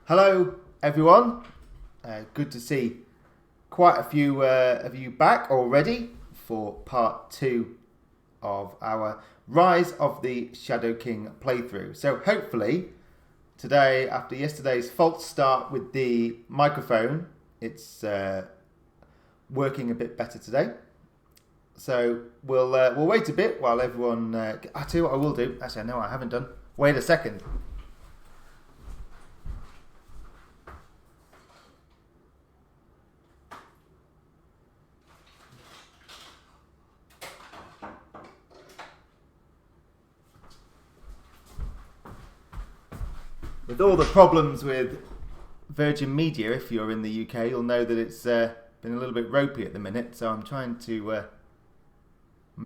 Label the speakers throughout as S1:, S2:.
S1: Hello, everyone. Good to see quite a few of you back already for part 2 of our Rise of the Shadow King playthrough. So hopefully today, after yesterday's false start with the microphone, it's working a bit better today. So we'll wait a bit while everyone. I'll tell you what I will do. Actually, no, I haven't done. Wait a second. With all the problems with Virgin Media, if you're in the UK, you'll know that it's been a little bit ropey at the minute. So I'm trying to.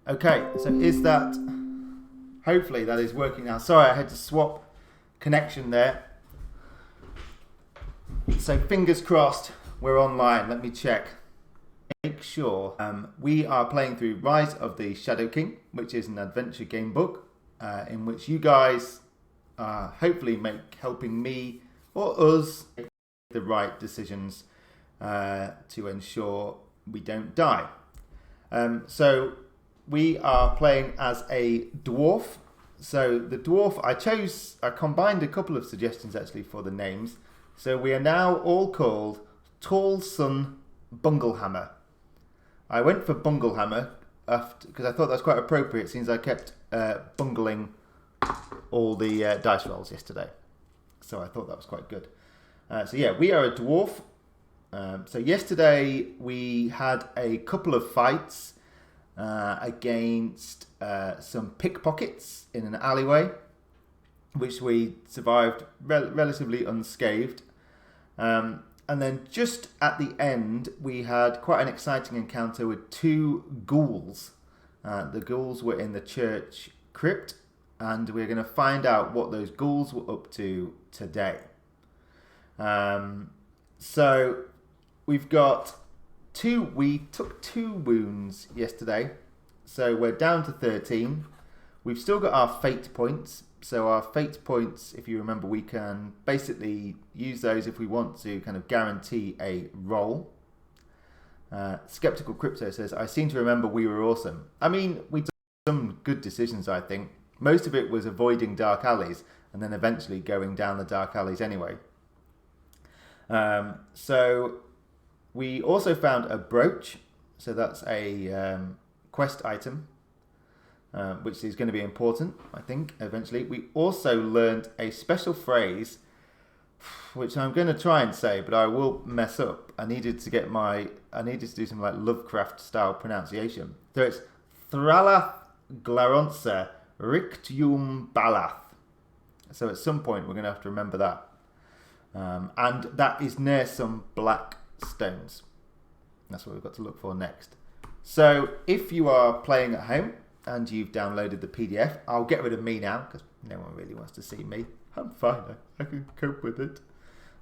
S1: Okay, so is that? Hopefully that is working now. Sorry, I had to swap connection there. So fingers crossed, we're online. Let me check. Make sure we are playing through Rise of the Shadow King, which is an adventure game book in which you guys hopefully helping me or us make the right decisions to ensure we don't die. So we are playing as a dwarf. So the dwarf, I combined a couple of suggestions actually for the names. So we are now all called Tall Son Bunglehammer. I went for Bunglehammer because I thought that's quite appropriate since I kept bungling all the dice rolls yesterday. So I thought that was quite good. So yeah, we are a dwarf. So yesterday we had a couple of fights against some pickpockets in an alleyway, which we survived relatively unscathed. And then just at the end, we had quite an exciting encounter with 2 ghouls. The ghouls were in the church crypt, and we're going to find out what those ghouls were up to today. So we've got we took 2 wounds yesterday, so we're down to 13. We've still got our fate points. So our fate points, if you remember, we can basically use those if we want to kind of guarantee a roll. Skeptical Crypto says, I seem to remember we were awesome. I mean, we took some good decisions, I think. Most of it was avoiding dark alleys and then eventually going down the dark alleys anyway. So we also found a brooch. So that's a quest item. Which is going to be important, I think, eventually. We also learned a special phrase, which I'm going to try and say, but I will mess up. I needed to do some like Lovecraft style pronunciation. So it's Thralath Glaronsa Rictium Balath. So at some point we're going to have to remember that. And that is near some black stones. That's what we've got to look for next. So if you are playing at home, and you've downloaded the PDF, I'll get rid of me now because no one really wants to see me. I'm fine, I can cope with it.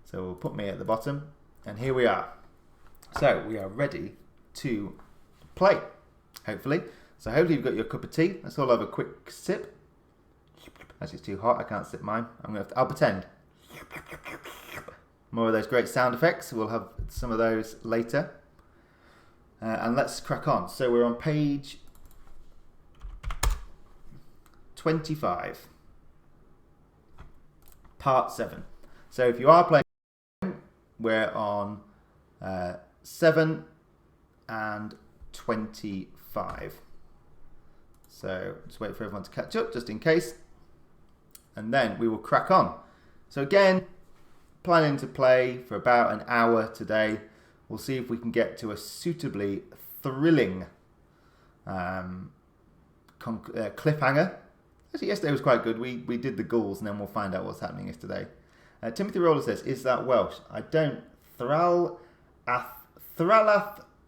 S1: So we'll put me at the bottom, and here we are. So we are ready to play, hopefully. So hopefully you've got your cup of tea. Let's all have a quick sip. Actually, it's too hot. I can't sip mine. I'll pretend. More of those great sound effects. We'll have some of those later. And let's crack on. So we're on page 25, part 7. So if you are playing, we're on 7 and 25. So just wait for everyone to catch up just in case, and then we will crack on. So again, planning to play for about an hour today. We'll see if we can get to a suitably thrilling cliffhanger. Actually, yesterday was quite good. We did the ghouls, and then we'll find out what's happening yesterday. Timothy Roller says, is that Welsh? I don't. Thralath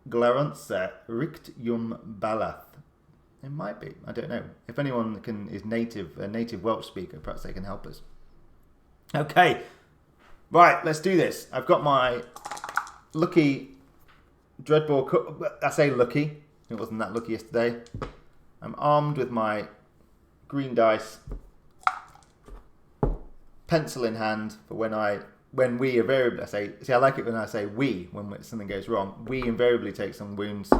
S1: Glaronsa Rictium Balath. It might be. I don't know. If anyone is a native Welsh speaker, perhaps they can help us. Okay. Right, let's do this. I've got my lucky Dreadball cup. I say lucky. It wasn't that lucky yesterday. I'm armed with my green dice, pencil in hand for when I when we invariably, I like it when I say we, when something goes wrong, we invariably take some wounds.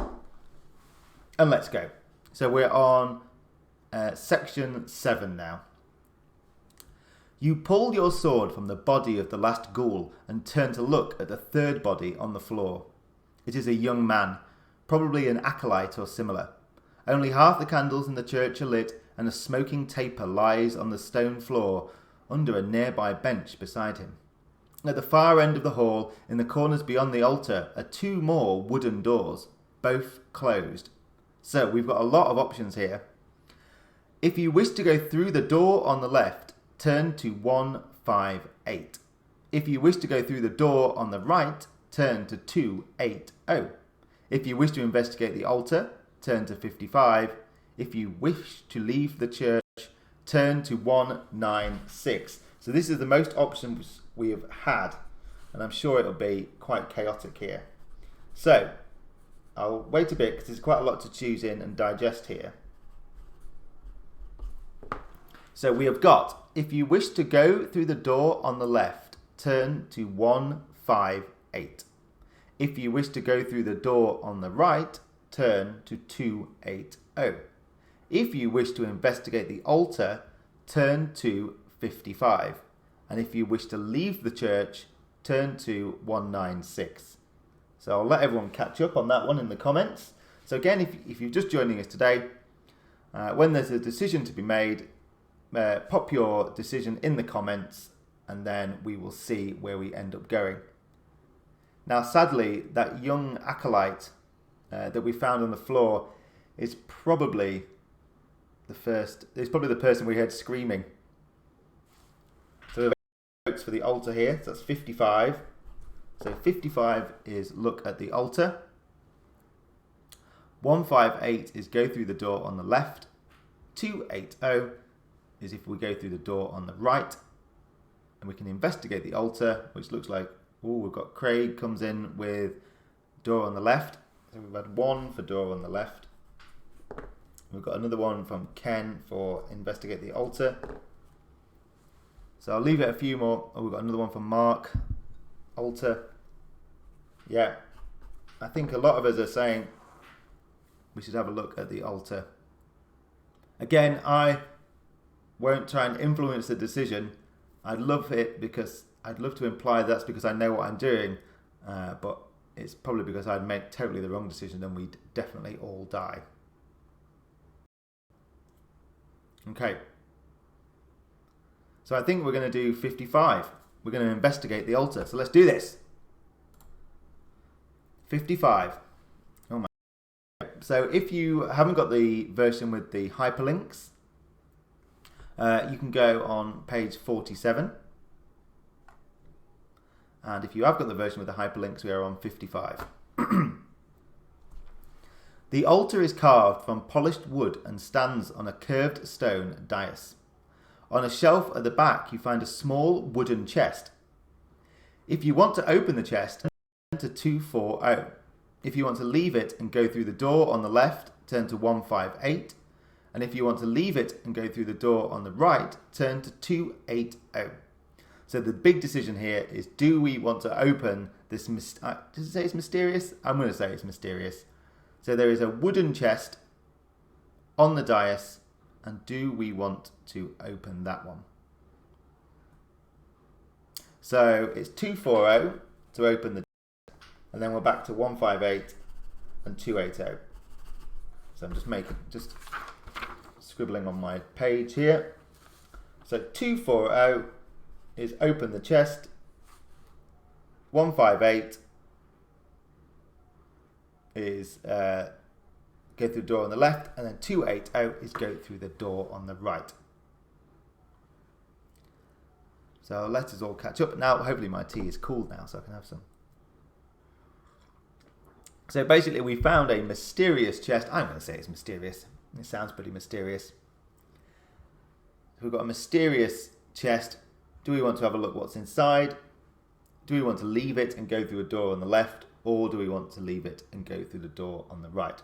S1: And let's go. So we're on section 7 now. You pull your sword from the body of the last ghoul and turn to look at the third body on the floor. It is a young man, probably an acolyte or similar. Only half the candles in the church are lit, and a smoking taper lies on the stone floor under a nearby bench beside him. At the far end of the hall, in the corners beyond the altar, are 2 more wooden doors, both closed. So we've got a lot of options here. If you wish to go through the door on the left, turn to 158. If you wish to go through the door on the right, turn to 280. If you wish to investigate the altar, turn to 55. If you wish to leave the church, turn to 196. So this is the most options we have had, and I'm sure it'll be quite chaotic here. So I'll wait a bit because there's quite a lot to choose in and digest here. So we have got, if you wish to go through the door on the left, turn to 158. If you wish to go through the door on the right, turn to 280. If you wish to investigate the altar, turn to 55. And if you wish to leave the church, turn to 196. So I'll let everyone catch up on that one in the comments. So again, if you're just joining us today, when there's a decision to be made, pop your decision in the comments, and then we will see where we end up going. Now, sadly, that young acolyte that we found on the floor is probably the person we heard screaming. So we have votes for the altar here. So that's 55. So 55 is look at the altar. 158 is go through the door on the left. 280 is if we go through the door on the right, and we can investigate the altar, which looks like, we've got Craig comes in with door on the left. So we've had 1 for door on the left. We've got another one from Ken for investigate the altar. So I'll leave it a few more. We've got another one from Mark, altar. Yeah, I think a lot of us are saying we should have a look at the altar. Again, I won't try and influence the decision. I'd love it because I'd love to imply that's because I know what I'm doing, but it's probably because I'd make totally the wrong decision and we'd definitely all die. Okay. So I think we're going to do 55. We're going to investigate the altar. So let's do this. 55. Oh my. So if you haven't got the version with the hyperlinks, you can go on page 47. And if you have got the version with the hyperlinks, we are on 55. The altar is carved from polished wood and stands on a curved stone dais. On a shelf at the back, you find a small wooden chest. If you want to open the chest, turn to 240. If you want to leave it and go through the door on the left, turn to 158. And if you want to leave it and go through the door on the right, turn to 280. So the big decision here is, do we want to open this, does it say it's mysterious? I'm going to say it's mysterious. So there is a wooden chest on the dais, and do we want to open that one? So it's 240 to open the chest, and then we're back to 158 and 280. So I'm just scribbling on my page here. So 240 is open the chest. 158 is go through the door on the left, and then 280 is go through the door on the right. So let us all catch up. Now, hopefully my tea is cooled now, so I can have some. So basically we found a mysterious chest. I'm going to say it's mysterious. It sounds pretty mysterious. We've got a mysterious chest. Do we want to have a look what's inside? Do we want to leave it and go through a door on the left? Or do we want to leave it and go through the door on the right?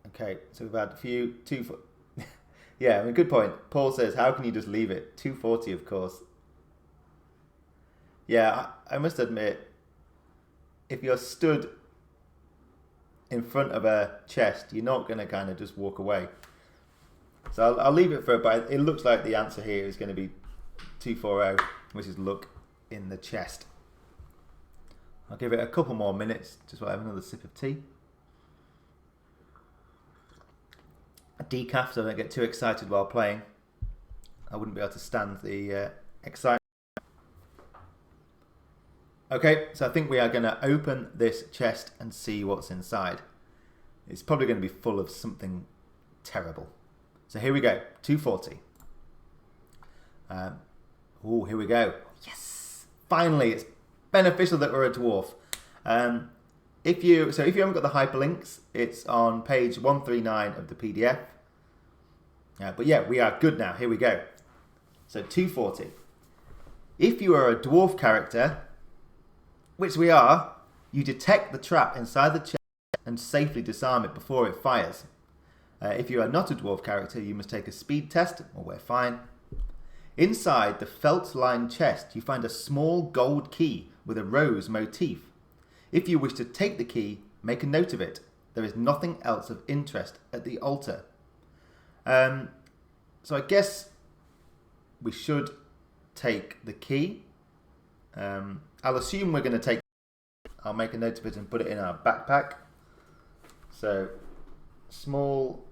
S1: Okay, so we've had a few, Yeah, I mean, good point. Paul says, how can you just leave it? 240, of course. Yeah, I must admit, if you're stood in front of a chest, you're not going to kind of just walk away. So I'll leave it for it, but it looks like the answer here is going to be 240, which is look in the chest. I'll give it a couple more minutes, just while I have another sip of tea. A decaf, so I don't get too excited while playing. I wouldn't be able to stand the excitement. Okay, so I think we are going to open this chest and see what's inside. It's probably going to be full of something terrible. So here we go, 240. Oh, here we go. Yes! Finally, it's beneficial that we're a dwarf. If you haven't got the hyperlinks, it's on page 139 of the PDF. But yeah, we are good now. Here we go. So 240. If you are a dwarf character, which we are, you detect the trap inside the chest and safely disarm it before it fires. If you are not a dwarf character, you must take a speed test, or we're fine. Inside the felt-lined chest, you find a small gold key with a rose motif. If you wish to take the key, make a note of it. There is nothing else of interest at the altar. So I guess we should take the key. I'll assume we're going to take it. I'll make a note of it and put it in our backpack. So, small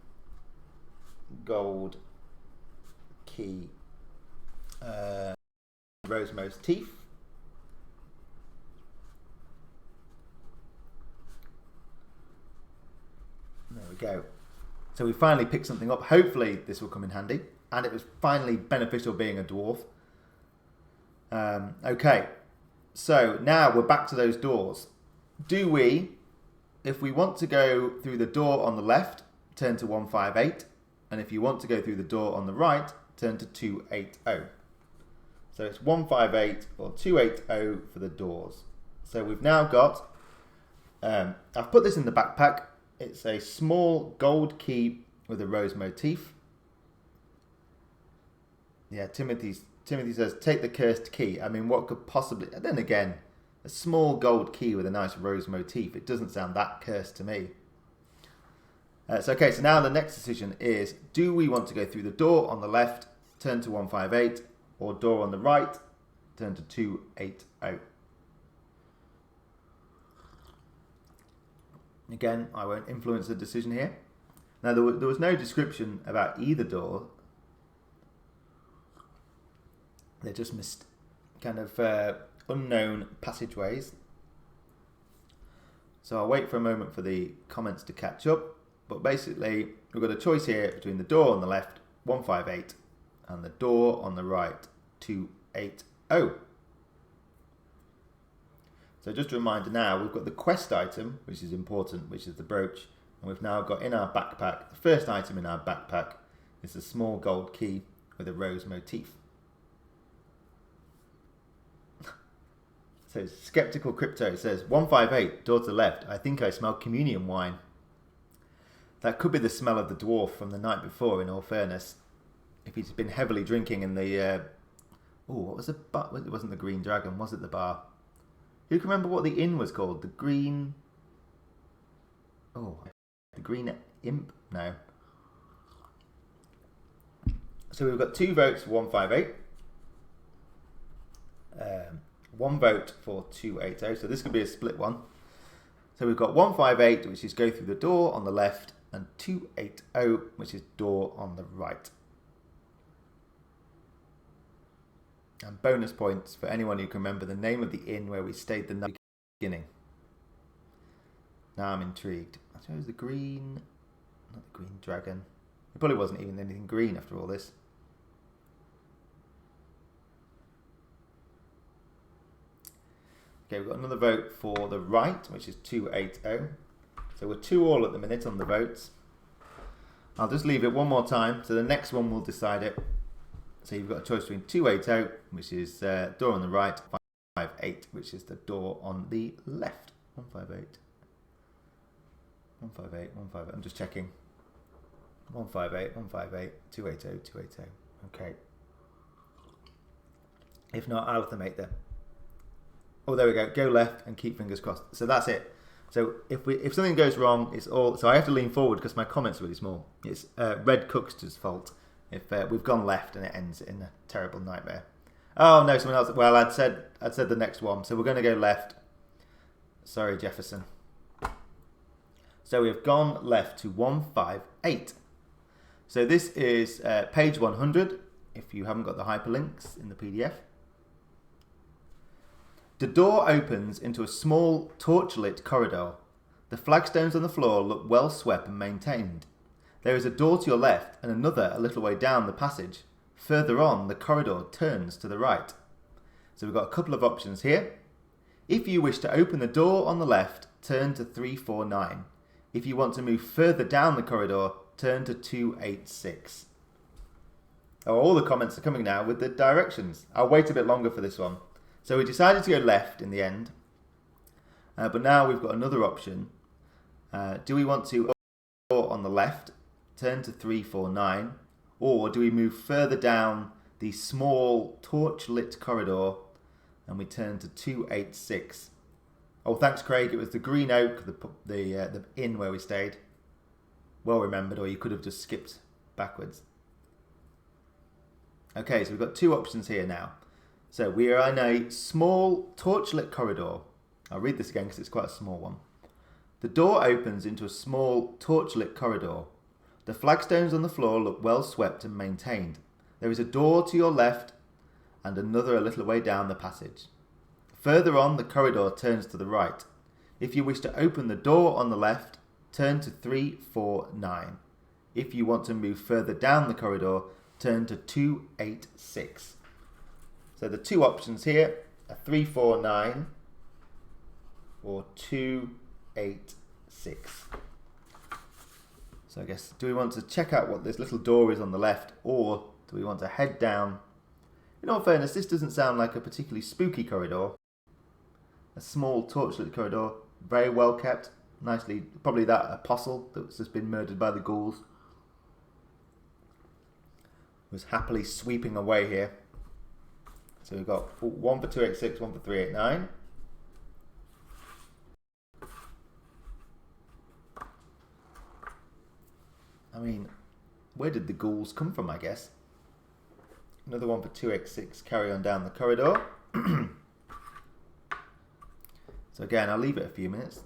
S1: gold key, rose motif. There we go. So we finally picked something up. Hopefully this will come in handy. And it was finally beneficial being a dwarf. Okay. So now we're back to those doors. Do we, if we want to go through the door on the left, turn to 158. And if you want to go through the door on the right, turn to 280. So it's 158 or 280 for the doors. So we've now got, I've put this in the backpack. It's a small gold key with a rose motif. Yeah, Timothy says, take the cursed key. I mean, what could possibly... Then again, a small gold key with a nice rose motif. It doesn't sound that cursed to me. So now the next decision is, do we want to go through the door on the left, turn to 158, or door on the right, turn to 280? Again, I won't influence the decision here. Now, there was no description about either door. They're just kind of unknown passageways. So I'll wait for a moment for the comments to catch up. But basically, we've got a choice here between the door on the left, 158, and the door on the right, 280. So just a reminder now, we've got the quest item, which is important, which is the brooch. And we've now got in our backpack, the first item in our backpack is a small gold key with a rose motif. So Skeptical Crypto says, 158, door to the left. I think I smell communion wine. That could be the smell of the dwarf from the night before, in all fairness. If he's been heavily drinking in the... what was the bar? It wasn't the Green Dragon, was it the bar? Who can remember what the inn was called? The Green... the Green Imp? No. So we've got 2 votes for 158. 1 vote for 280. So this could be a split one. So we've got 158, which is go through the door on the left, and 280, which is door on the right. And bonus points for anyone who can remember the name of the inn where we stayed the night beginning. Now I'm intrigued. I suppose the green... Not the Green Dragon. It probably wasn't even anything green after all this. Okay, we've got another vote for the right, which is 280. So we're 2-2 at the minute on the votes. I'll just leave it one more time, so the next one will decide it. So you've got a choice between 280, which is door on the right, 158, which is the door on the left. 158. 158, 158. I'm just checking. 158, 158, 280, 280. Okay. If not, I'll have to make them. Oh, there we go. Go left and keep fingers crossed. So that's it. So if something goes wrong, it's all. So I have to lean forward because my comment's really small. It's Red Cookster's fault if we've gone left and it ends in a terrible nightmare. Oh no, someone else. Well, I'd said the next one. So we're going to go left. Sorry, Jefferson. So we've gone left to 158. So this is page 100. If you haven't got the hyperlinks in the PDF. The door opens into a small torchlit corridor. The flagstones on the floor look well swept and maintained. There is a door to your left and another a little way down the passage. Further on, the corridor turns to the right. So we've got a couple of options here. If you wish to open the door on the left, turn to 349. If you want to move further down the corridor, turn to 286. Oh, all the comments are coming now with the directions. I'll wait a bit longer for this one. So we decided to go left in the end. But now we've got another option. Do we want to open the door on the left, turn to 349, or do we move further down the small torch-lit corridor and we turn to 286? Oh, thanks, Craig. It was the Green Oak, the inn where we stayed. Well remembered, or you could have just skipped backwards. Okay, so we've got two options here now. So we are in a small torchlit corridor. I'll read this again because it's quite a small one. The door opens into a small torchlit corridor. The flagstones on the floor look well swept and maintained. There is a door to your left and another a little way down the passage. Further on, the corridor turns to the right. If you wish to open the door on the left, turn to 349. If you want to move further down the corridor, turn to 286. So the two options here are 349 or 286. So I guess, do we want to check out what this little door is on the left, or do we want to head down? In all fairness, this doesn't sound like a particularly spooky corridor. A small torchlit corridor, very well kept, nicely, probably that apostle that's just been murdered by the ghouls was happily sweeping away here. So we've got one for 286, one for 389. I mean, where did the ghouls come from, I guess? Another one for 286, carry on down the corridor. So again, I'll leave it a few minutes.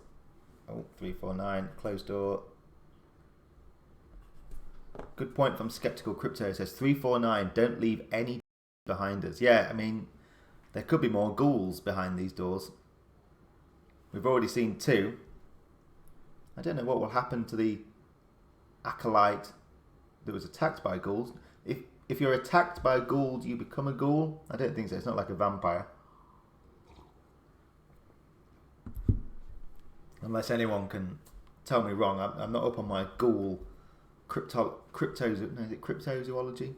S1: Oh, 349, closed door. Good point from Skeptical Crypto. It says 349, don't leave any behind us. Yeah, I mean, there could be more ghouls behind these doors. We've already seen two. I don't know what will happen to the acolyte that was attacked by ghouls. If you're attacked by a ghoul, do you become a ghoul? I don't think so. It's not like a vampire. Unless anyone can tell me wrong. I'm not up on my ghoul cryptozoology.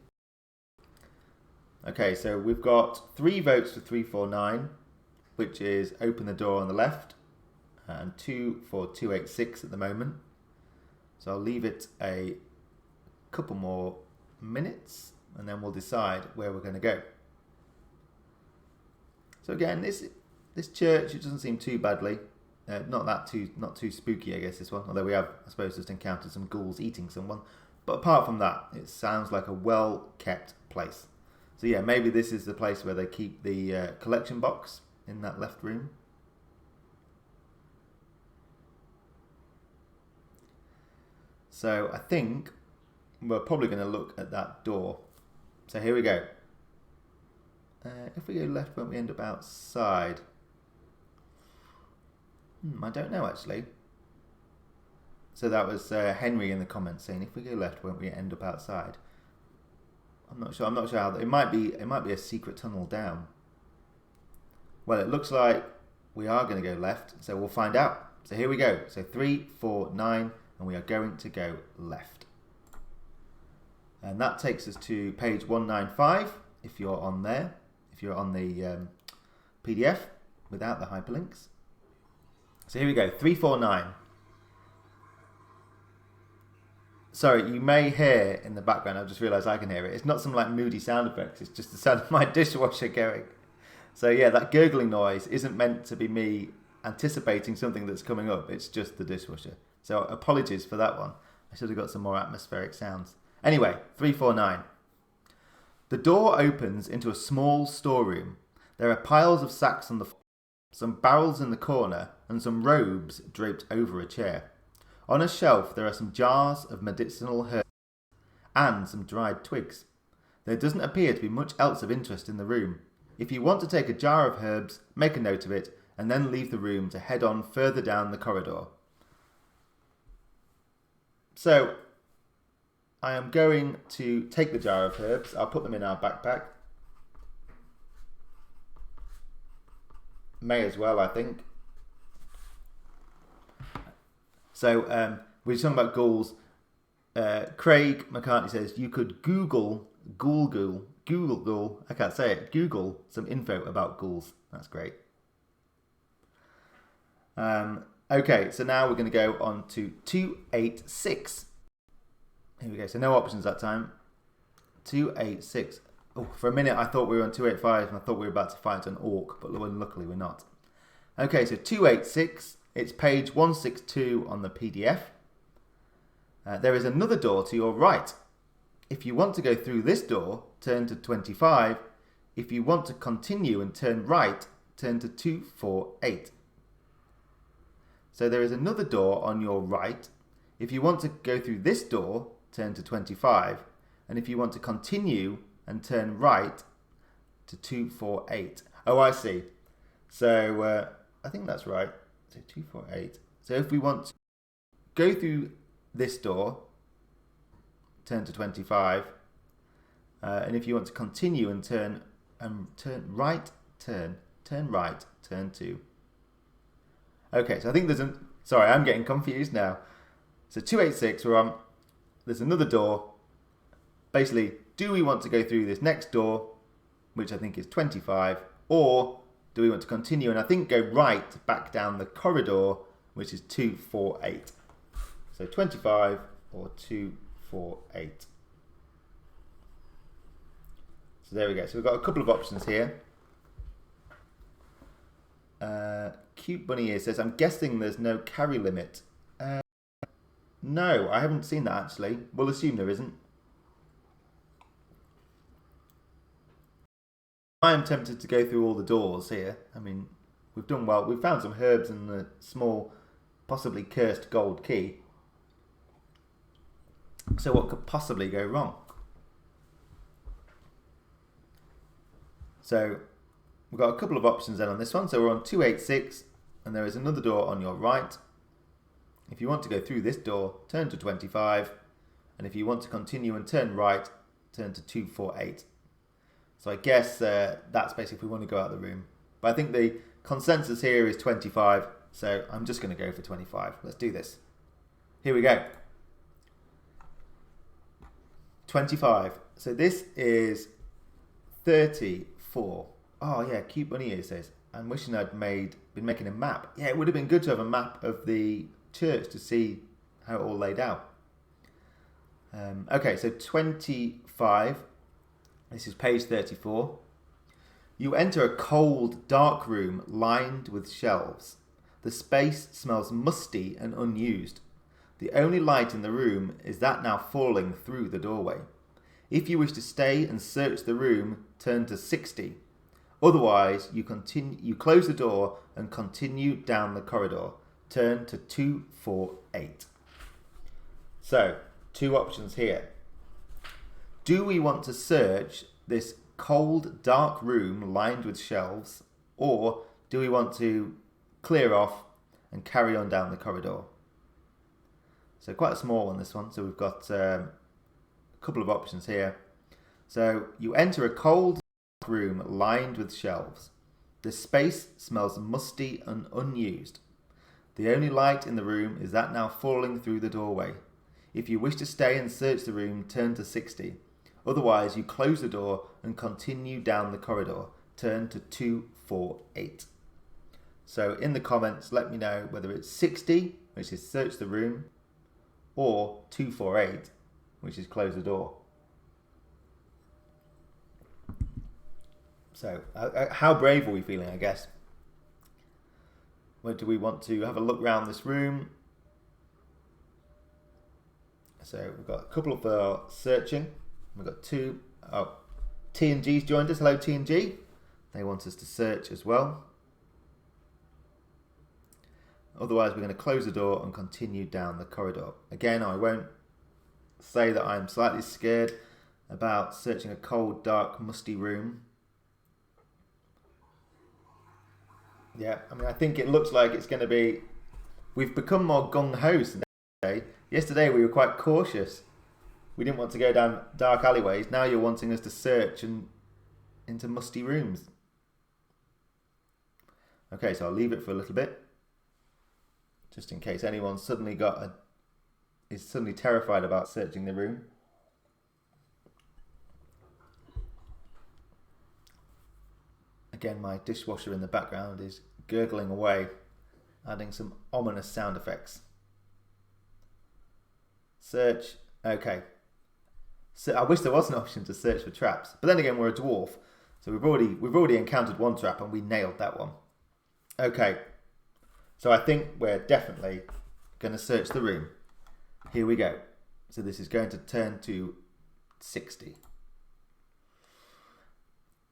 S1: Okay, so we've got 3 votes for 349, which is open the door on the left, and 2 for 286 at the moment. So I'll leave it a couple more minutes, and then we'll decide where we're going to go. So again, this church, it doesn't seem too badly. Not too spooky, I guess, this one. Although we have, I suppose, just encountered some ghouls eating someone. But apart from that, it sounds like a well-kept place. So yeah, maybe this is the place where they keep the collection box in that left room. So I think we're probably going to look at that door. So here we go. If we go left, won't we end up outside? I don't know, actually. So that was Henry in the comments saying, if we go left, won't we end up outside? I'm not sure how it might be a secret tunnel down. Well, it looks like we are going to go left, so we'll find out. So here we go. So 3, 4, 9, and we are going to go left. And that takes us to page 195 if you're on there. If you're on the PDF without the hyperlinks. So here we go, 349. Sorry, you may hear in the background, I've just realised I can hear it. It's not some like moody sound effects, it's just the sound of my dishwasher going. So yeah, that gurgling noise isn't meant to be me anticipating something that's coming up, it's just the dishwasher. So apologies for that one. I should have got some more atmospheric sounds. Anyway, 349. The door opens into a small storeroom. There are piles of sacks on the floor, some barrels in the corner, and some robes draped over a chair. On a shelf there are some jars of medicinal herbs and some dried twigs. There doesn't appear to be much else of interest in the room. If you want to take a jar of herbs, make a note of it, and then leave the room to head on further down the corridor. So, I am going to take the jar of herbs. I'll put them in our backpack. May as well, I think. So we're talking about ghouls. Craig McCartney says you could Google I can't say it. Google some info about ghouls. That's great. Okay, so now we're going to go on to 286. Here we go. So no options that time. 286. Oh, for a minute I thought we were on 285 and I thought we were about to fight an orc, but luckily we're not. Okay, so 286. It's page 162 on the PDF. There is another door to your right. If you want to go through this door, turn to 25. If you want to continue and turn right, turn to 248. So there is another door on your right. If you want to go through this door, turn to 25. And if you want to continue and turn right to 248. Oh, I see. So I think that's right. So 248. So if we want to go through this door, turn to 25. And if you want to continue and turn right, turn right, turn to. Okay, so I think sorry, I'm getting confused now. So 286, we're on. There's another door. Basically, do we want to go through this next door, which I think is 25, or do we want to continue and I think go right back down the corridor, which is 248. So 25 or 248. So there we go. So we've got a couple of options here. Cute Bunny here says, I'm guessing there's no carry limit. No, I haven't seen that actually. We'll assume there isn't. I am tempted to go through all the doors here. I mean, we've done well. We've found some herbs and a small, possibly cursed gold key. So what could possibly go wrong? So we've got a couple of options then on this one. So we're on 286 and there is another door on your right. If you want to go through this door, turn to 25. And if you want to continue and turn right, turn to 248. So I guess that's basically if we want to go out of the room. But I think the consensus here is 25. So I'm just going to go for 25. Let's do this. Here we go. 25. So this is 34. Oh yeah, Cute Bunny here says, I'm wishing I'd been making a map. Yeah, it would have been good to have a map of the church to see how it all laid out. Okay, so 25. This is page 34. You enter a cold, dark room lined with shelves. The space smells musty and unused. The only light in the room is that now falling through the doorway. If you wish to stay and search the room, turn to 60. Otherwise, you close the door and continue down the corridor. Turn to 248. So, two options here. Do we want to search this cold, dark room lined with shelves, or do we want to clear off and carry on down the corridor? So quite a small one, this one. So we've got a couple of options here. So you enter a cold, dark room lined with shelves. The space smells musty and unused. The only light in the room is that now falling through the doorway. If you wish to stay and search the room, turn to 60. Otherwise, you close the door and continue down the corridor. Turn to 248. So in the comments, let me know whether it's 60, which is search the room, or 248, which is close the door. So, how brave are we feeling, I guess? Where do we want to have a look around this room? So, we've got a couple for searching. We've got two. Oh, T&G's joined us. Hello, T&G. They want us to search as well. Otherwise, we're going to close the door and continue down the corridor. Again, I won't say that I'm slightly scared about searching a cold, dark, musty room. Yeah, I mean, I think it looks like it's going to be... We've become more gung-ho today. Yesterday, we were quite cautious. We didn't want to go down dark alleyways. Now you're wanting us to search and into musty rooms. Okay, so I'll leave it for a little bit, just in case anyone suddenly is suddenly terrified about searching the room. Again, my dishwasher in the background is gurgling away, adding some ominous sound effects. Search. Okay. So I wish there was an option to search for traps, but then again, we're a dwarf, so we've already encountered one trap and we nailed that one. Okay. So I think we're definitely going to search the room. Here we go. So this is going to turn to 60.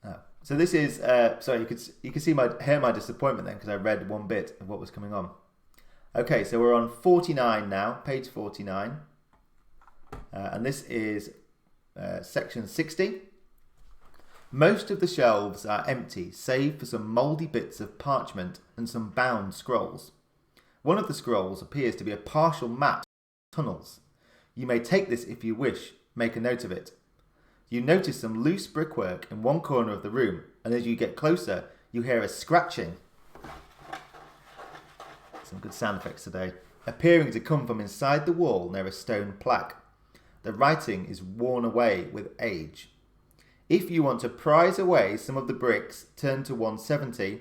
S1: Oh. So this is, sorry, you can hear my disappointment then because I read one bit of what was coming on. Okay, so we're on 49 now, page 49. And this is section 60. Most of the shelves are empty, save for some mouldy bits of parchment and some bound scrolls. One of the scrolls appears to be a partial map of tunnels. You may take this if you wish, make a note of it. You notice some loose brickwork in one corner of the room, and as you get closer, you hear a scratching. Some good sound effects today. Appearing to come from inside the wall near a stone plaque. The writing is worn away with age. If you want to prise away some of the bricks, turn to 170.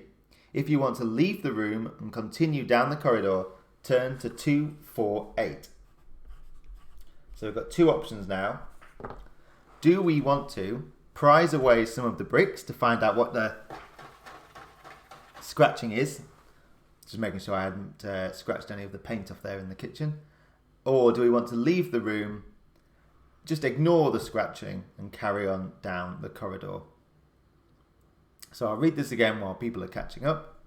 S1: If you want to leave the room and continue down the corridor, turn to 248. So we've got two options now. Do we want to prise away some of the bricks to find out what the scratching is? Just making sure I hadn't scratched any of the paint off there in the kitchen. Or do we want to leave the room, just ignore the scratching and carry on down the corridor? So I'll read this again while people are catching up.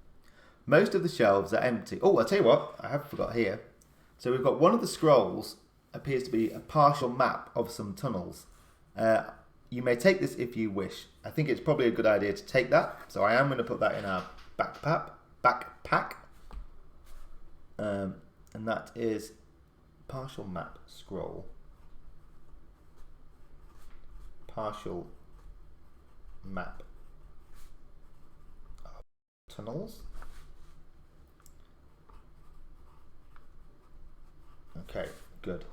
S1: Most of the shelves are empty. Oh, I'll tell you what, I have forgot here. So we've got one of the scrolls appears to be a partial map of some tunnels. You may take this if you wish. I think it's probably a good idea to take that. So I am going to put that in our backpack. And that is partial map scroll. Partial map of tunnels. Okay, good.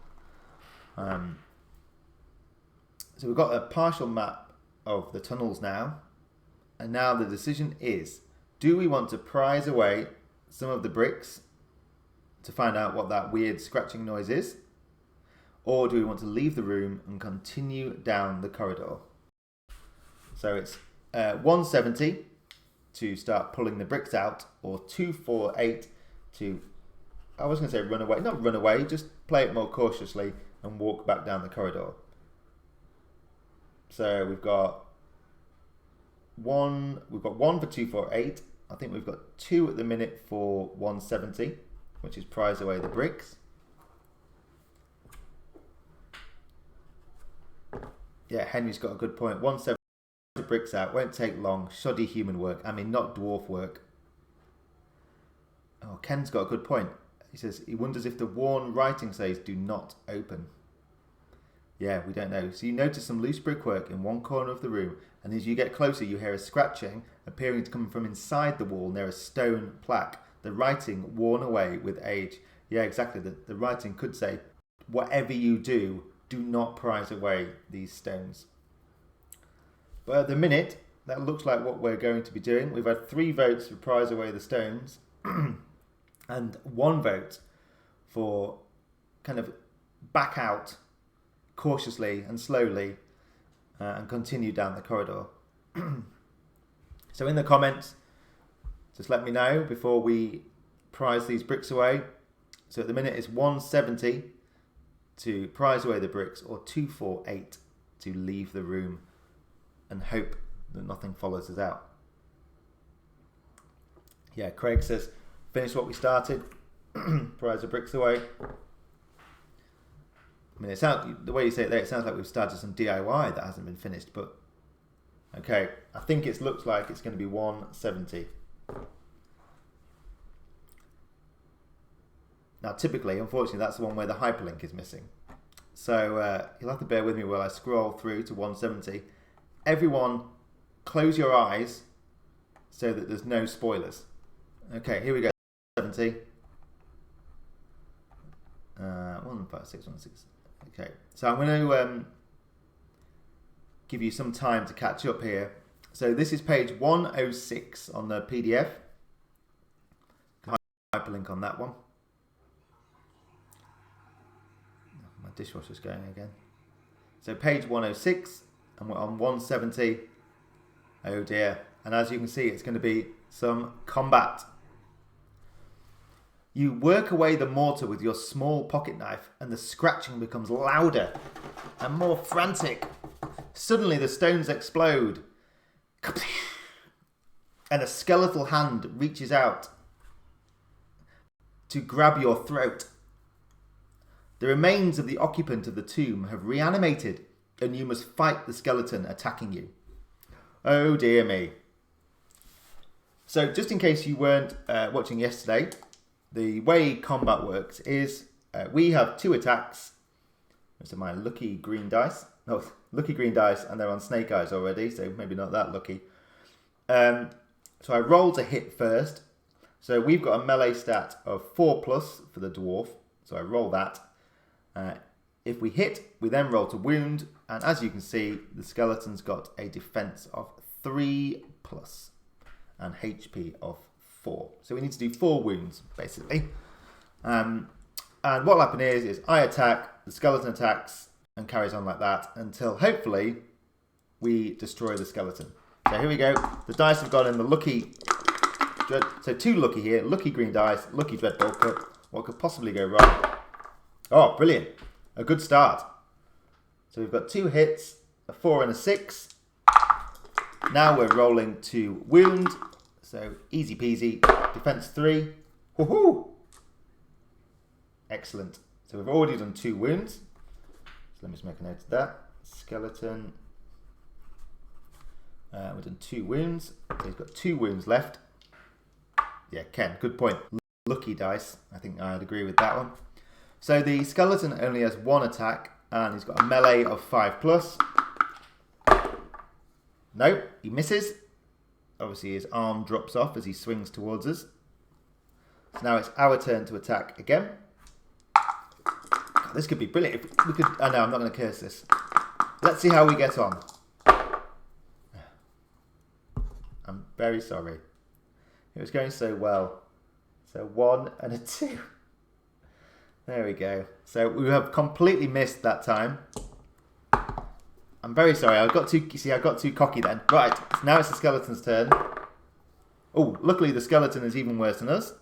S1: So we've got a partial map of the tunnels now, and now the decision is, do we want to prise away some of the bricks to find out what that weird scratching noise is, or do we want to leave the room and continue down the corridor? So it's 170 to start pulling the bricks out, or 248 to, I was going to say run away, not run away, just play it more cautiously and walk back down the corridor. So we've got one for 248. I think we've got two at the minute for 170, which is prise away the bricks. Yeah, Henry's got a good point. 170 bricks out, won't take long. Shoddy human work. I mean, not dwarf work. Oh, Ken's got a good point. He says he wonders if the worn writing says do not open. Yeah, we don't know. So you notice some loose brickwork in one corner of the room, and as you get closer you hear a scratching appearing to come from inside the wall near a stone plaque. The writing worn away with age. Yeah, exactly. The writing could say, whatever you do, do not prise away these stones. But at the minute, that looks like what we're going to be doing. We've had 3 votes for prise away the stones and 1 vote for kind of back out cautiously and slowly and continue down the corridor. So in the comments, just let me know before we prize these bricks away. So at the minute it's 170 to prize away the bricks, or 248 to leave the room and hope that nothing follows us out. Yeah, Craig says, finish what we started, prize the bricks away. I mean, the way you say it there, it sounds like we've started some DIY that hasn't been finished, but okay, I think it looks like it's going to be 170. Now, typically, unfortunately, that's the one where the hyperlink is missing. So you'll have to bear with me while I scroll through to 170. Everyone, close your eyes so that there's no spoilers. Okay, here we go. 70. 15616. Okay, so I'm going to give you some time to catch up here. So this is page 106 on the PDF. Hyperlink on that one. My dishwasher's going again. So page 106, and we're on 170. Oh dear. And as you can see, it's going to be some combat. You work away the mortar with your small pocket knife, and the scratching becomes louder and more frantic. Suddenly the stones explode, and a skeletal hand reaches out to grab your throat. The remains of the occupant of the tomb have reanimated, and you must fight the skeleton attacking you. Oh dear me. So just in case you weren't watching yesterday, the way combat works is we have 2 attacks. Those are my lucky green dice. Oh, lucky green dice, and they're on snake eyes already, so maybe not that lucky. So I roll to hit first. So we've got a melee stat of 4+ for the dwarf. So I roll that. If we hit, we then roll to wound. And as you can see, the skeleton's got a defense of 3+ and HP of 4. So we need to do 4 wounds, basically. And what will happen is I attack, the skeleton attacks, and carries on like that until, hopefully, we destroy the skeleton. So here we go. The dice have gone in the lucky... So 2 lucky here. Lucky green dice, lucky dreadball cup. What could possibly go wrong? Oh, brilliant. A good start. So we've got 2 hits, a 4 and a 6. Now we're rolling to wound. So easy peasy. Defense 3. Woohoo! Excellent. So we've already done 2 wounds. So let me just make a note of that. Skeleton. We've done 2 wounds. So he's got 2 wounds left. Yeah, Ken, good point. Lucky dice. I think I'd agree with that one. So the skeleton only has 1 attack, and he's got a melee of 5+. Nope, he misses. Obviously his arm drops off as he swings towards us. So now it's our turn to attack again. God, this could be brilliant. If we could, oh no, I'm not going to curse this. Let's see how we get on. I'm very sorry. It was going so well. So 1 and a 2. There we go. So we have completely missed that time. I'm very sorry. I got too cocky then. Right. So now it's the skeleton's turn. Oh, luckily the skeleton is even worse than us. So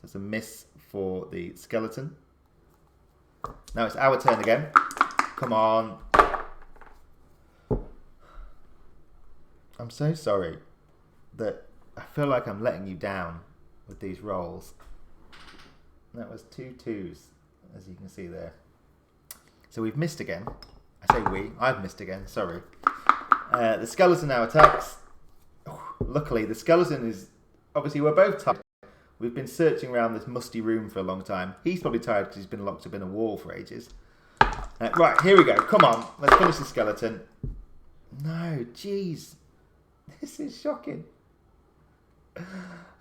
S1: it's a miss for the skeleton. Now it's our turn again. Come on. I'm so sorry that I feel like I'm letting you down with these rolls. That was 2 2s, as you can see there. So we've missed again. I say we. I've missed again. Sorry. The skeleton now attacks. Oh, luckily, the skeleton is... Obviously, we're both tired. We've been searching around this musty room for a long time. He's probably tired because he's been locked up in a wall for ages. Right, here we go. Come on. Let's finish the skeleton. No, jeez. This is shocking.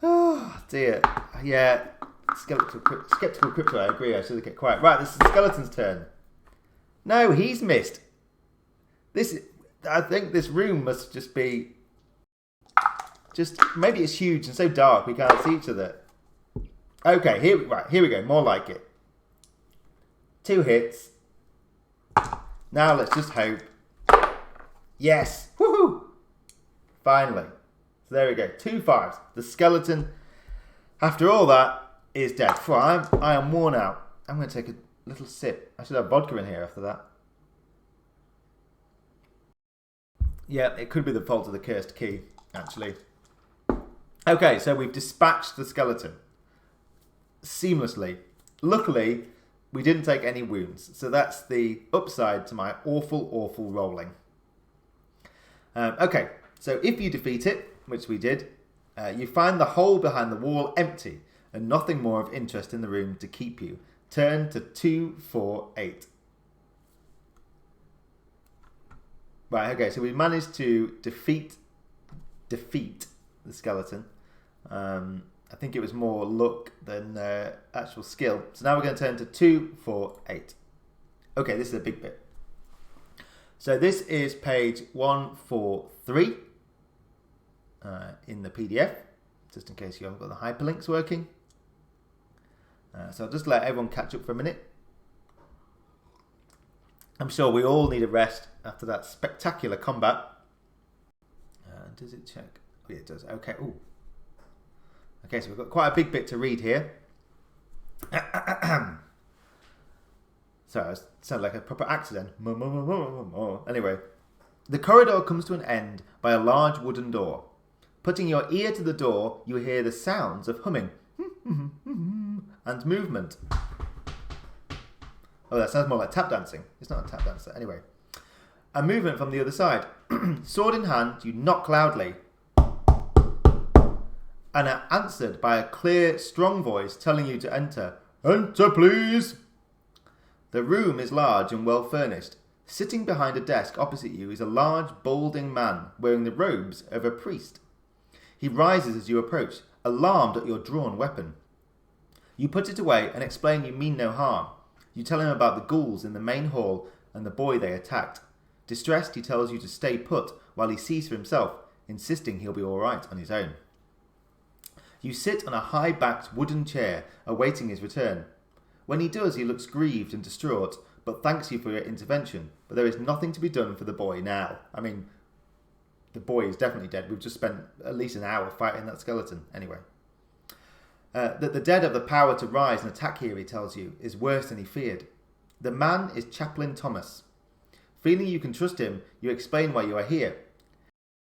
S1: Oh, dear. Yeah. Skeptical crypto, I agree. I should get quiet. Right, this is the skeleton's turn. No, he's missed. I think this room must just be... maybe it's huge and so dark we can't see each other. Okay, here we go. More like it. 2 hits. Now let's just hope. Yes! Woohoo! Finally. So there we go. 2 5s. The skeleton, after all that, is dead. I am worn out. I'm going to take a little sip. I should have vodka in here after that. Yeah, it could be the fault of the cursed key, actually. Okay, so we've dispatched the skeleton seamlessly. Luckily, we didn't take any wounds, so that's the upside to my awful, awful rolling. Okay, so if you defeat it, which we did, you find the hole behind the wall empty and nothing more of interest in the room to keep you. Turn to 2 4 8. Right, okay, so we managed to defeat the skeleton. I think it was more luck than actual skill. So now we're going to turn to 2 4 8. Okay, this is a big bit. So this is page 143 in the PDF, just in case you haven't got the hyperlinks working. So I'll just let everyone catch up for a minute. I'm sure we all need a rest after that spectacular combat. Does it check? Oh, yeah, it does. Okay. Ooh. Okay, so we've got quite a big bit to read here. Sorry, I sound like a proper accident. Anyway, the corridor comes to an end by a large wooden door. Putting your ear to the door, you hear the sounds of humming and movement. Oh, that sounds more like tap dancing. It's not a tap dancer. Anyway, a movement from the other side. Sword in hand, you knock loudly and are answered by a clear, strong voice telling you to enter. Enter, please! The room is large and well furnished. Sitting behind a desk opposite you is a large, balding man wearing the robes of a priest. He rises as you approach, alarmed at your drawn weapon. You put it away and explain you mean no harm. You tell him about the ghouls in the main hall and the boy they attacked. Distressed, he tells you to stay put while he sees for himself, insisting he'll be all right on his own. You sit on a high-backed wooden chair, awaiting his return. When he does, he looks grieved and distraught, but thanks you for your intervention. But there is nothing to be done for the boy now. I mean, the boy is definitely dead. We've just spent at least an hour fighting that skeleton. Anyway. That the dead have the power to rise and attack here, he tells you, is worse than he feared. The man is Chaplain Thomas. Feeling you can trust him, you explain why you are here.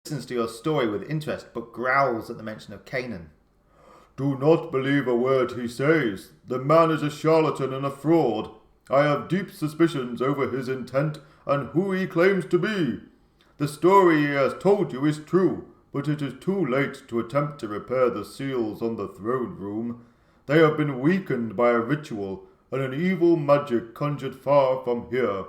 S1: He listens to your story with interest, but growls at the mention of Canaan. Do not believe a word he says. The man is a charlatan and a fraud. I have deep suspicions over his intent and who he claims to be. The story he has told you is true, but it is too late to attempt to repair the seals on the throne room. They have been weakened by a ritual and an evil magic conjured far from here.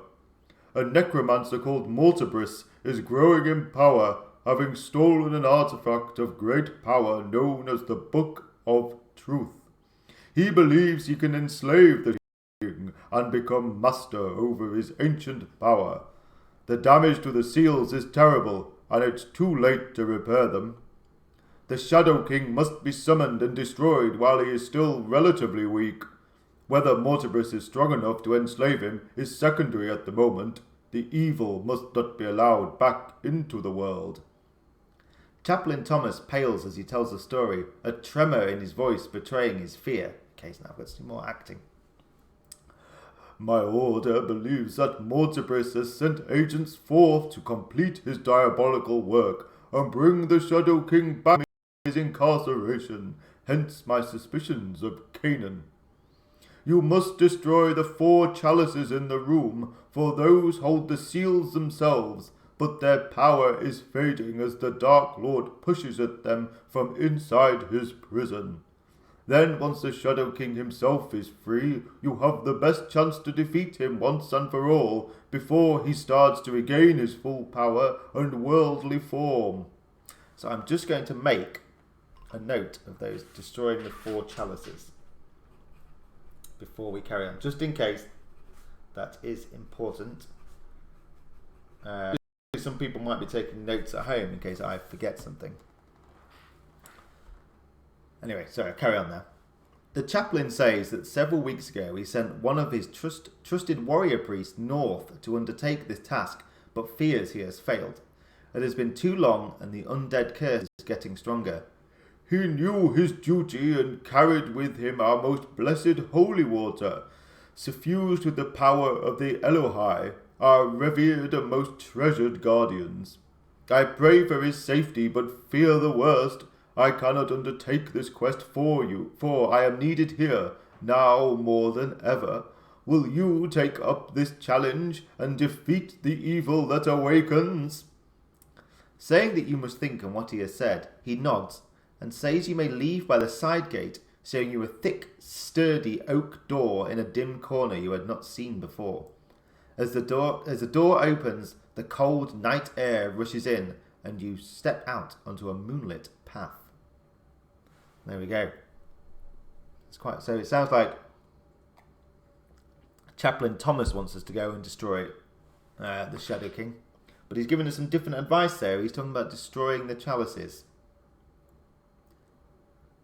S1: A necromancer called Mortibrus is growing in power, having stolen an artifact of great power known as the Book of Truth. He believes he can enslave the king and become master over his ancient power. The damage to the seals is terrible, and it's too late to repair them. The Shadow King must be summoned and destroyed while he is still relatively weak. Whether Mortibrus is strong enough to enslave him is secondary at the moment. The evil must not be allowed back into the world. Chaplain Thomas pales as he tells the story, a tremor in his voice betraying his fear. Okay, so now let's do more acting. My order believes that Mortibrus has sent agents forth to complete his diabolical work and bring the Shadow King back from his incarceration, hence my suspicions of Canaan. You must destroy the 4 chalices in the room, for those hold the seals themselves, but their power is fading as the Dark Lord pushes at them from inside his prison. Then, once the Shadow King himself is free, you have the best chance to defeat him once and for all, before he starts to regain his full power and worldly form. So I'm just going to make a note of those destroying the 4 chalices before we carry on, just in case that is important. Some people might be taking notes at home in case I forget something. Anyway, sorry, carry on now. The chaplain says that several weeks ago he sent one of his trusted warrior priests north to undertake this task, but fears he has failed. It has been too long and the undead curse is getting stronger. He knew his duty and carried with him our most blessed holy water, suffused with the power of the Elohai, our revered and most treasured guardians. I pray for his safety, but fear the worst. I cannot undertake this quest for you, for I am needed here, now more than ever. Will you take up this challenge and defeat the evil that awakens? Saying that you must think on what he has said, he nods and says you may leave by the side gate, showing you a thick, sturdy oak door in a dim corner you had not seen before. As the door opens, the cold night air rushes in, and you step out onto a moonlit path. There we go. So it sounds like Chaplain Thomas wants us to go and destroy the Shadow King, but he's given us some different advice there. He's talking about destroying the chalices.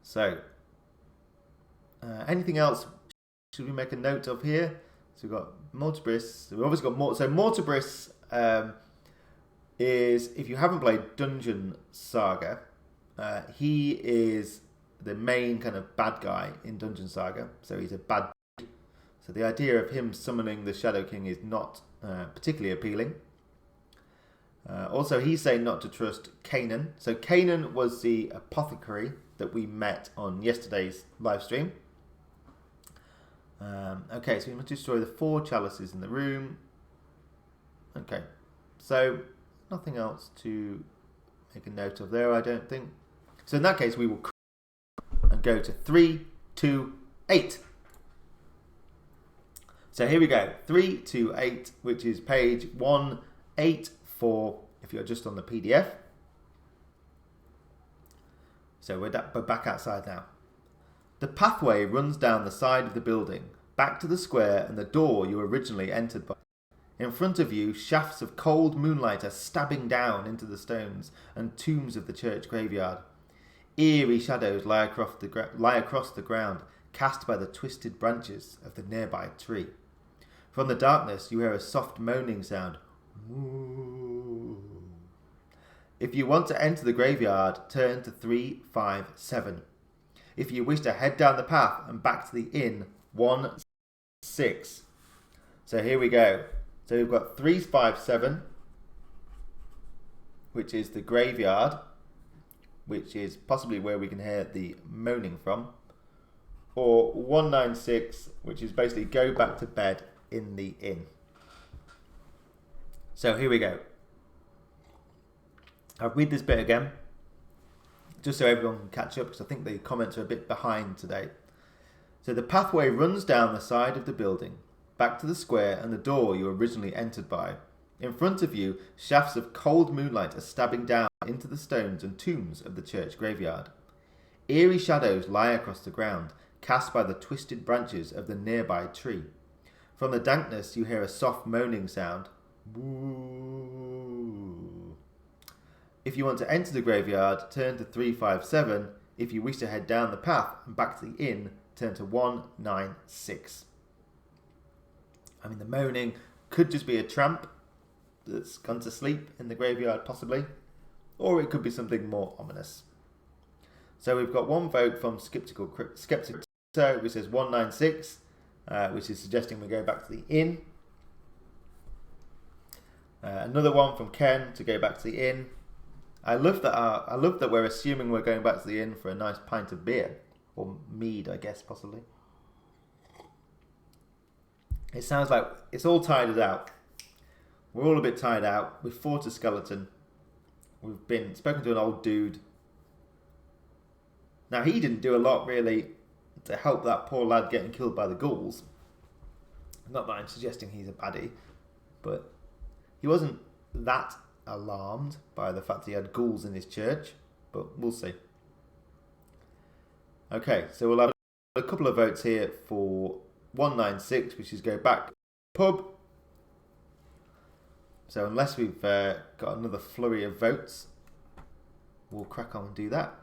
S1: So, anything else should we make a note of here? So we've got Mortibris. We've obviously got So Mortibris is, if you haven't played Dungeon Saga, he is the main kind of bad guy in Dungeon Saga. So he's a bad. So the idea of him summoning the Shadow King is not particularly appealing. Also, he's saying not to trust Kanan. So Kanan was the apothecary that we met on yesterday's live stream. Okay, so we must destroy the 4 chalices in the room. Okay, so nothing else to make a note of there, I don't think. So in that case, we will and go to 3, 2, 8. So here we go, 3, 2, 8, which is page 184 if you're just on the PDF. So we're back outside now. The pathway runs down the side of the building, back to the square and the door you originally entered by. In front of you, shafts of cold moonlight are stabbing down into the stones and tombs of the church graveyard. Eerie shadows lie across the ground, cast by the twisted branches of the nearby tree. From the darkness, you hear a soft moaning sound. Ooh. If you want to enter the graveyard, turn to 357. If you wish to head down the path and back to the inn, 16. So here we go. So we've got 357, which is the graveyard, which is possibly where we can hear the moaning from, or 196, which is basically go back to bed in the inn. So here we go. I'll read this bit again, just so everyone can catch up, because I think the comments are a bit behind today. So the pathway runs down the side of the building, back to the square and the door you originally entered by. In front of you, shafts of cold moonlight are stabbing down into the stones and tombs of the church graveyard. Eerie shadows lie across the ground, cast by the twisted branches of the nearby tree. From the dankness you hear a soft moaning sound. Woo. If you want to enter the graveyard, turn to 357. If you wish to head down the path and back to the inn, turn to 196. I mean, the moaning could just be a tramp that's gone to sleep in the graveyard, possibly. Or it could be something more ominous. So we've got one vote from Skeptical, which says 196, which is suggesting we go back to the inn. Another one from Ken to go back to the inn. I love that we're assuming we're going back to the inn for a nice pint of beer. Or mead, I guess, possibly. It sounds like it's all tired out. We're all a bit tired out. We've fought a skeleton. We've been spoken to an old dude. Now, he didn't do a lot, really, to help that poor lad getting killed by the ghouls. Not that I'm suggesting he's a baddie, but he wasn't that alarmed by the fact he had ghouls in his church, but we'll see. Okay, so we'll have a couple of votes here for 196, which is go back pub. So unless we've got another flurry of votes, we'll crack on and do that.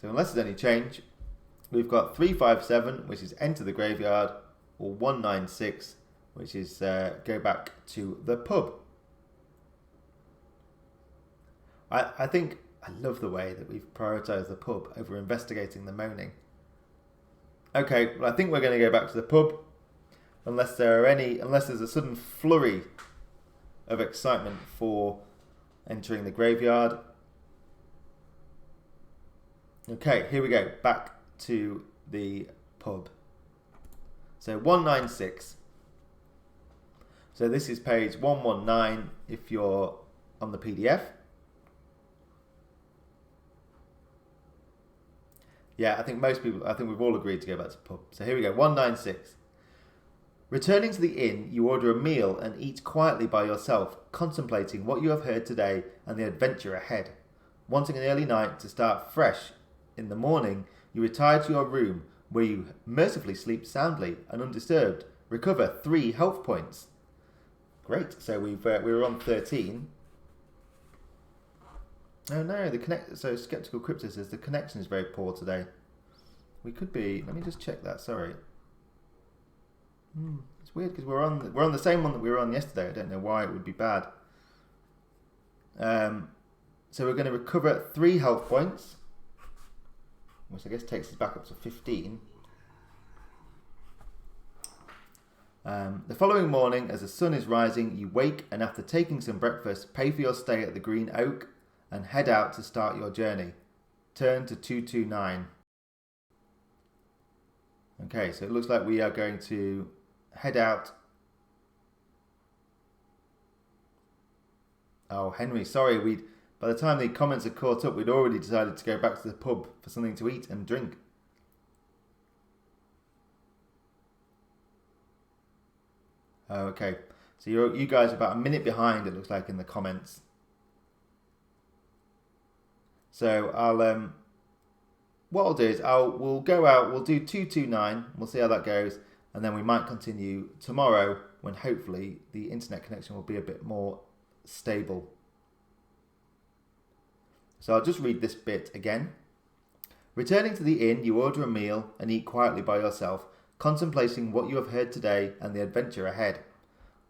S1: So unless there's any change, we've got 357, which is enter the graveyard, or 196, which is go back to the pub. I think I love the way that we've prioritised the pub over investigating the moaning. Okay, well I think we're going to go back to the pub, unless there's a sudden flurry of excitement for entering the graveyard. Okay, here we go. Back to the pub. So 196. So this is page 119 if you're on the PDF. Yeah, I think we've all agreed to go back to the pub. So here we go, 196. Returning to the inn, you order a meal and eat quietly by yourself, contemplating what you have heard today and the adventure ahead. Wanting an early night to start fresh, in the morning, you retire to your room, where you mercifully sleep soundly and undisturbed. Recover 3 health points. Great, so we were on 13. Oh no, so Skeptical Crypto says the connection is very poor today. We could be, let me just check that, sorry. It's weird because we're on the same one that we were on yesterday. I don't know why it would be bad. So we're going to recover 3 health points, which I guess takes us back up to 15. The following morning, as the sun is rising, you wake and after taking some breakfast, pay for your stay at the Green Oak and head out to start your journey. Turn to 229. Okay, so it looks like we are going to head out. Oh, Henry, sorry, by the time the comments had caught up, we'd already decided to go back to the pub for something to eat and drink. Oh, okay, so you guys are about a minute behind, it looks like, in the comments. So what I'll do is we'll go out, we'll do 229, we'll see how that goes, and then we might continue tomorrow when hopefully the internet connection will be a bit more stable. So I'll just read this bit again. Returning to the inn, you order a meal and eat quietly by yourself, contemplating what you have heard today and the adventure ahead.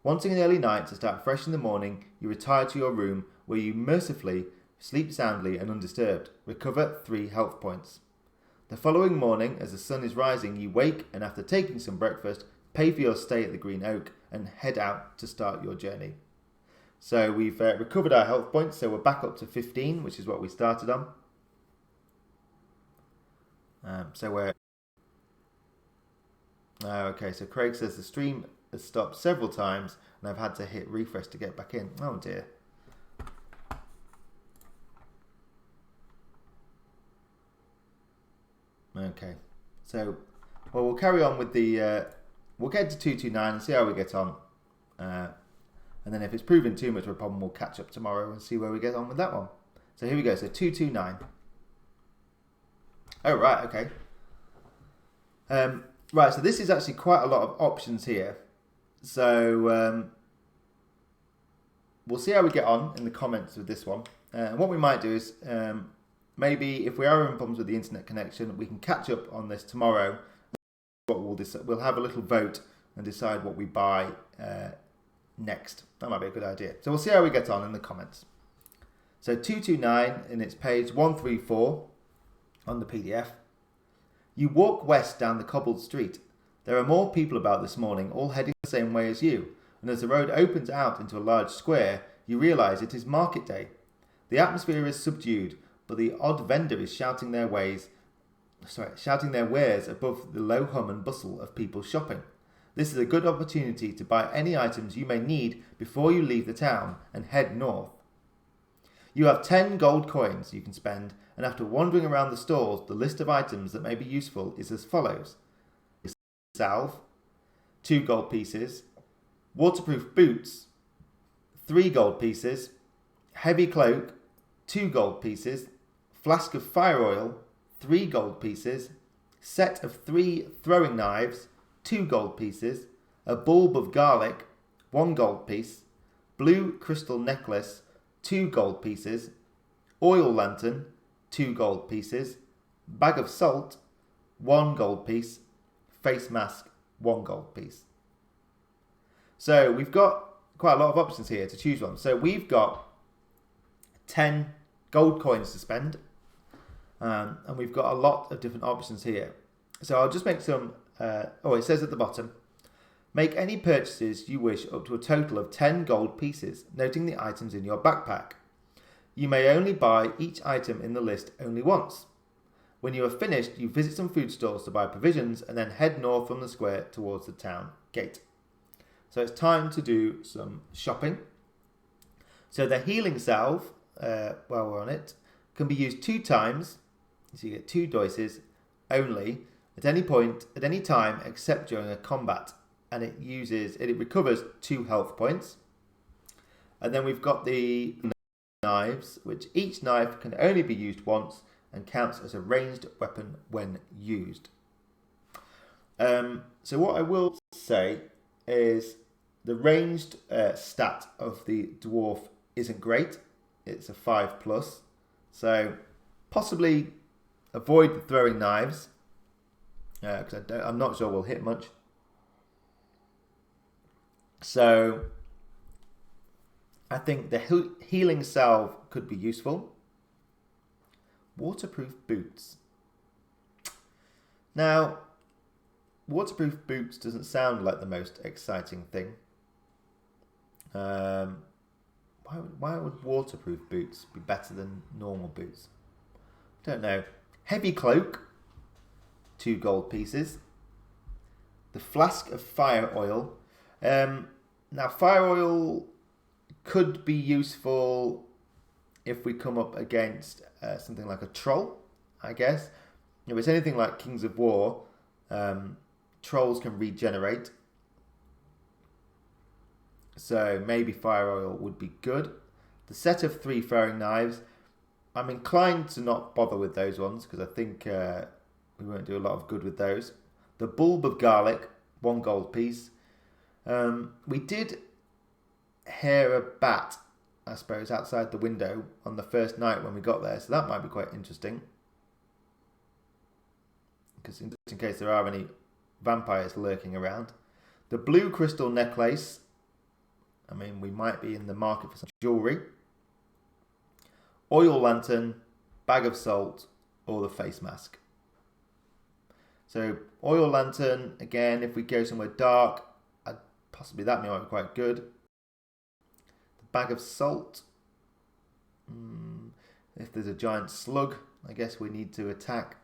S1: Wanting an early night to start fresh in the morning, you retire to your room where you mercifully sleep soundly and undisturbed. Recover 3 health points. The following morning, as the sun is rising, you wake and after taking some breakfast, pay for your stay at the Green Oak and head out to start your journey. So we've recovered our health points, so we're back up to 15, which is what we started on. Okay, so Craig says the stream has stopped several times and I've had to hit refresh to get back in. Oh dear. Okay, so we'll carry on with the we'll get to 229 and see how we get on, and then if it's proven too much of a problem, we'll catch up tomorrow and see where we get on with that one. So here we go. So 229. Oh right, okay. Right, so this is actually quite a lot of options here. So we'll see how we get on in the comments with this one. And what we might do is maybe if we are having problems with the internet connection, we can catch up on this tomorrow. We'll have a little vote and decide what we buy next. That might be a good idea. So we'll see how we get on in the comments. So 229 in its page 134 on the PDF. You walk west down the cobbled street. There are more people about this morning, all heading the same way as you. And as the road opens out into a large square, you realise it is market day. The atmosphere is subdued, but the odd vendor is shouting their wares above the low hum and bustle of people shopping. This is a good opportunity to buy any items you may need before you leave the town and head north. You have 10 gold coins you can spend, and after wandering around the stalls, the list of items that may be useful is as follows. Salve, 2 gold pieces. Waterproof boots, 3 gold pieces. Heavy cloak, 2 gold pieces. Flask of fire oil, 3 gold pieces. Set of 3 throwing knives, 2 gold pieces. A bulb of garlic, 1 gold piece. Blue crystal necklace, 2 gold pieces. Oil lantern, 2 gold pieces. bag of salt, 1 gold piece, face mask, 1 gold piece. So we've got quite a lot of options here to choose from. So we've got 10 gold coins to spend, and we've got a lot of different options here. So I'll just make some, it says at the bottom, make any purchases you wish up to a total of 10 gold pieces, noting the items in your backpack. You may only buy each item in the list only once. When you are finished, you visit some food stores to buy provisions and then head north from the square towards the town gate. So it's time to do some shopping. So the healing salve, while we're on it, can be used 2 times. So you get 2 doses only at any point, at any time, except during a combat. And it recovers 2 health points. And then we've got the knives, which each knife can only be used once and counts as a ranged weapon when used. So what I will say is the ranged stat of the dwarf isn't great. It's a 5+. So possibly avoid the throwing knives, because I'm not sure we'll hit much. So I think the healing salve could be useful. Waterproof boots. Now, waterproof boots doesn't sound like the most exciting thing. Why would waterproof boots be better than normal boots? Don't know. Heavy cloak, 2 gold pieces. The flask of fire oil. Now, fire oil could be useful if we come up against something like a troll, I guess. If it's anything like Kings of War, trolls can regenerate. So maybe fire oil would be good. The set of 3 throwing knives, I'm inclined to not bother with those ones because I think we won't do a lot of good with those. The bulb of garlic, 1 gold piece. We did hear a bat, I suppose, outside the window on the first night when we got there, so that might be quite interesting. Because in case there are any vampires lurking around. The blue crystal necklace. I mean, we might be in the market for some jewellery. Oil lantern, bag of salt, or the face mask. So, oil lantern, again, if we go somewhere dark, possibly that might be quite good. The bag of salt. If there's a giant slug, I guess we need to attack.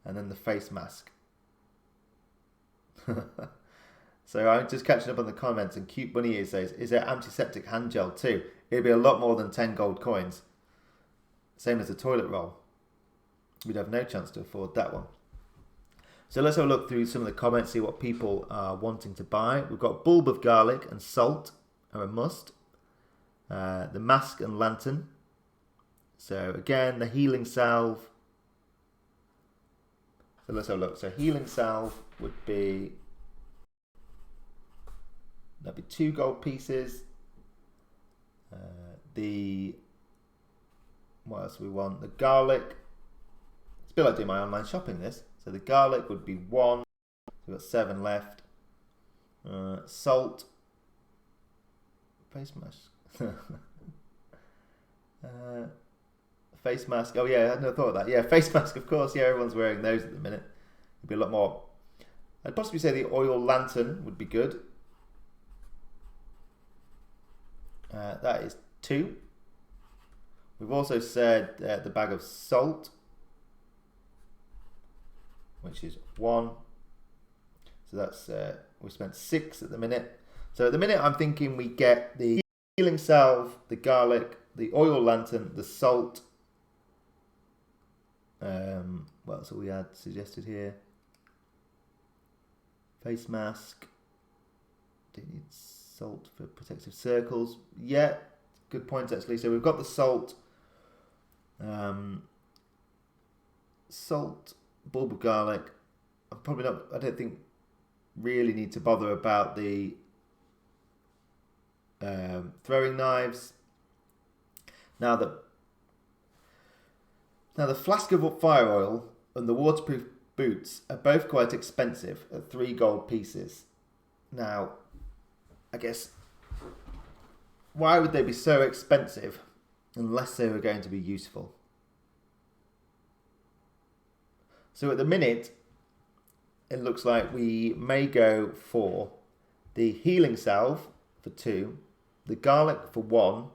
S1: And then the face mask. So I'm just catching up on the comments, and Cute Bunny Ears says, is there antiseptic hand gel too? It'd be a lot more than 10 gold coins. Same as the toilet roll. We'd have no chance to afford that one. So let's have a look through some of the comments, see what people are wanting to buy. We've got bulb of garlic and salt are a must. The mask and lantern. So again, the healing salve. So let's have a look. So healing salve would be, that'd be 2 gold pieces. What else do we want? The garlic. It's a bit like doing my online shopping, this. So the garlic would be 1. So we've got 7 left. Salt. Face mask. Face mask. Oh yeah, I hadn't thought of that. Yeah, face mask, of course. Yeah, everyone's wearing those at the minute. It'd be a lot more. I'd possibly say the oil lantern would be good. That is 2. We've also said the bag of salt, which is 1. So that's we spent 6 at the minute. So at the minute, I'm thinking we get the healing salve, the garlic, the oil lantern, the salt. What else have we had suggested here? Face mask. Do you need salt for protective circles? Yeah, good point actually. So we've got the salt. Salt, bulb of garlic. I don't think really need to bother about the throwing knives. Now the flask of fire oil and the waterproof boots are both quite expensive at 3 gold pieces. Now, I guess, why would they be so expensive unless they were going to be useful? So at the minute, it looks like we may go for the healing salve for 2, the garlic for 1,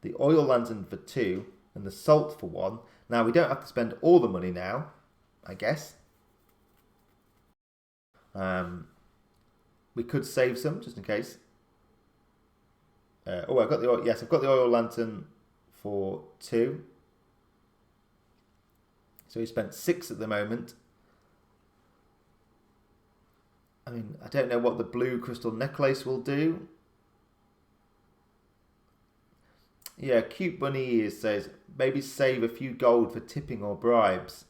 S1: the oil lantern for 2, and the salt for 1. Now, we don't have to spend all the money now, I guess. We could save some just in case. I've got the oil. Yes, I've got the oil lantern for 2. So we spent 6 at the moment. I mean, I don't know what the blue crystal necklace will do. Yeah, Cute Bunny Ears says, maybe save a few gold for tipping or bribes.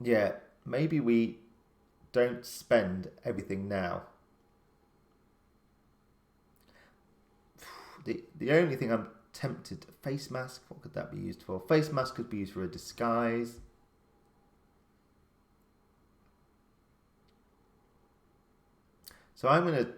S1: Yeah, maybe we don't spend everything now. The only thing I'm tempted, face mask, what could that be used for? Face mask could be used for a disguise. So I'm going to